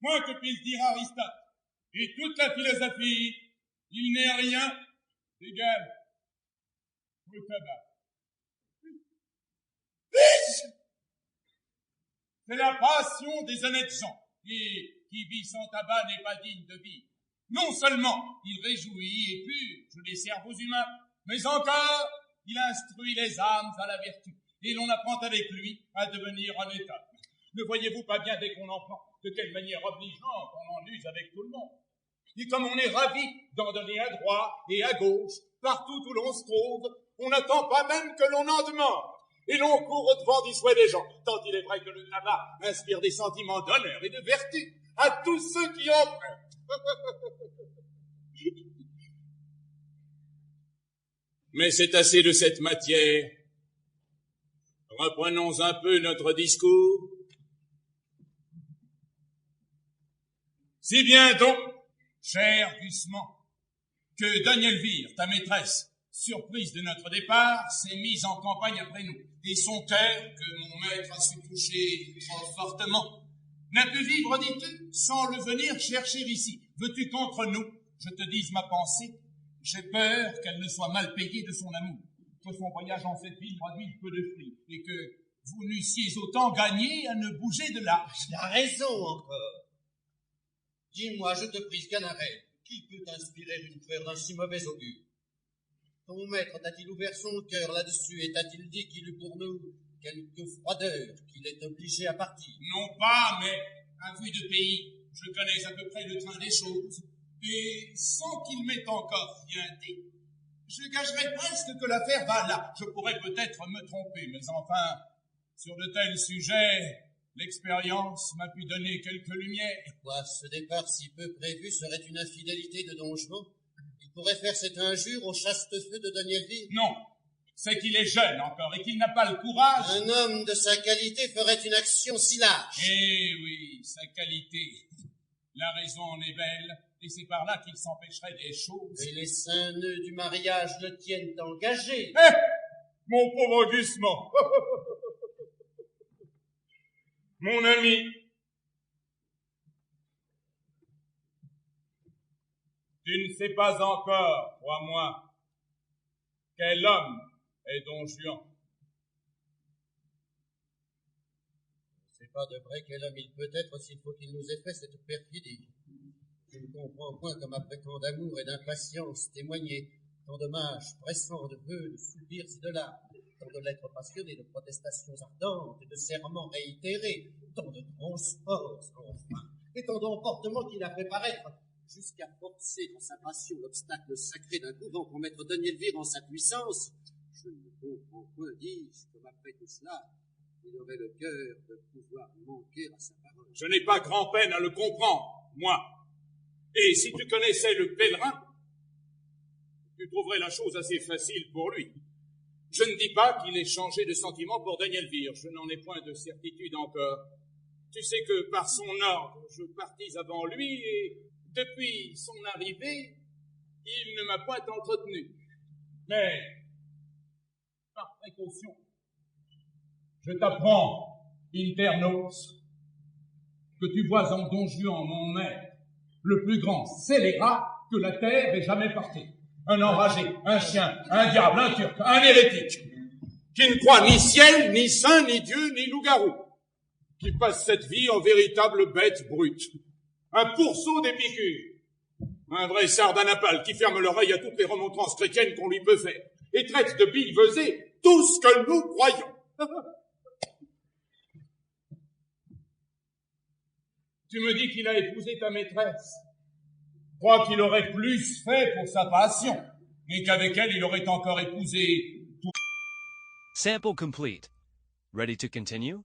moins que puisse dire Aristote, et toute la philosophie, il n'est rien d'égal au tabac. C'est la passion des honnêtes gens, et qui vit sans tabac n'est pas digne de vie. Non seulement il réjouit et purge les cerveaux humains, mais encore il instruit les âmes à la vertu, et l'on apprend avec lui à devenir honnête homme. Ne voyez-vous pas bien dès qu'on en prend, de quelle manière obligeante on en use avec tout le monde? Et comme on est ravi d'en donner à droite et à gauche, partout où l'on se trouve, on n'attend pas même que l'on en demande. Et l'on court au-devant du souhait des gens, tant il est vrai que le tabac inspire des sentiments d'honneur et de vertu à tous ceux qui en prennent. Mais c'est assez de cette matière. Reprenons un peu notre discours. Si bien donc, cher Gusman, que Daniel Vire, ta maîtresse, surprise de notre départ, s'est mise en campagne après nous, et son cœur, que mon maître a su toucher trop fortement, n'a pu vivre, dis-tu, sans le venir chercher ici. Veux-tu qu'entre nous, je te dise ma pensée? J'ai peur qu'elle ne soit mal payée de son amour, que son voyage en cette ville produise peu de fruits, et que vous n'eussiez autant gagné à ne bouger de là. Tu as raison encore. Dis-moi, je te prie, Canaret, qui peut t'inspirer une peur d'un si mauvais augure? Ton maître t'a-t-il ouvert son cœur là-dessus et t'a-t-il dit qu'il eut pour nous quelque froideur, qu'il est obligé à partir? Non pas, mais à vue de pays, je connais à peu près le train des choses, et sans qu'il m'ait encore rien dit, je gagerais presque que l'affaire va là. Je pourrais peut-être me tromper, mais enfin, sur de tels sujets, l'expérience m'a pu donner quelques lumières. Quoi, ce départ si peu prévu serait une infidélité de Don Juan? Il pourrait faire cette injure au chaste feu de Daniel Vire? Non, c'est qu'il est jeune encore et qu'il n'a pas le courage. Un homme de sa qualité ferait une action si lâche. Eh oui, sa qualité. La raison en est belle, et c'est par là qu'il s'empêcherait des choses. Et les saints nœuds du mariage le tiennent engagé. Eh, mon pauvre Gusman. Mon ami, tu ne sais pas encore, crois-moi, quel homme est Don Juan. C'est pas de vrai quel homme il peut être s'il faut qu'il nous ait fait cette perfidie. Je ne comprends point comme après tant d'amour et d'impatience témoignée, tant d'hommages pressants, de vœux, de soupirs et de larmes, tant de lettres passionnées, de protestations ardentes et de serments réitérés, tant de transports, enfin, et tant d'emportements qu'il a fait paraître, jusqu'à forcer dans sa passion l'obstacle sacré d'un couvent pour mettre Daniel Vire en sa puissance. Je ne comprends point, dis-je, comme après tout cela, il aurait le cœur de pouvoir manquer à sa parole. Je n'ai pas grand-peine à le comprendre, moi. Et si tu connaissais le pèlerin, tu trouverais la chose assez facile pour lui. Je ne dis pas qu'il ait changé de sentiment pour Daniel Vire, je n'en ai point de certitude encore. Tu sais que par son ordre, je partis avant lui et depuis son arrivée, il ne m'a point entretenu. Mais, par précaution, je t'apprends, Internos, que tu vois en Don Juan, mon maître, le plus grand scélérat que la terre ait jamais porté. Un enragé, un chien, un diable, un turc, un hérétique, qui ne croit ni ciel, ni saint, ni Dieu, ni loup-garou, qui passe cette vie en véritable bête brute, un pourceau des piqûres, un vrai sardanapale qui ferme l'oreille à toutes les remontrances chrétiennes qu'on lui peut faire, et traite de billevesées tout ce que nous croyons. Tu me dis qu'il a épousé ta maîtresse. Je crois qu'il aurait plus fait pour sa passion, et qu'avec elle, il aurait encore épousé tout. Sample complete. Ready to continue?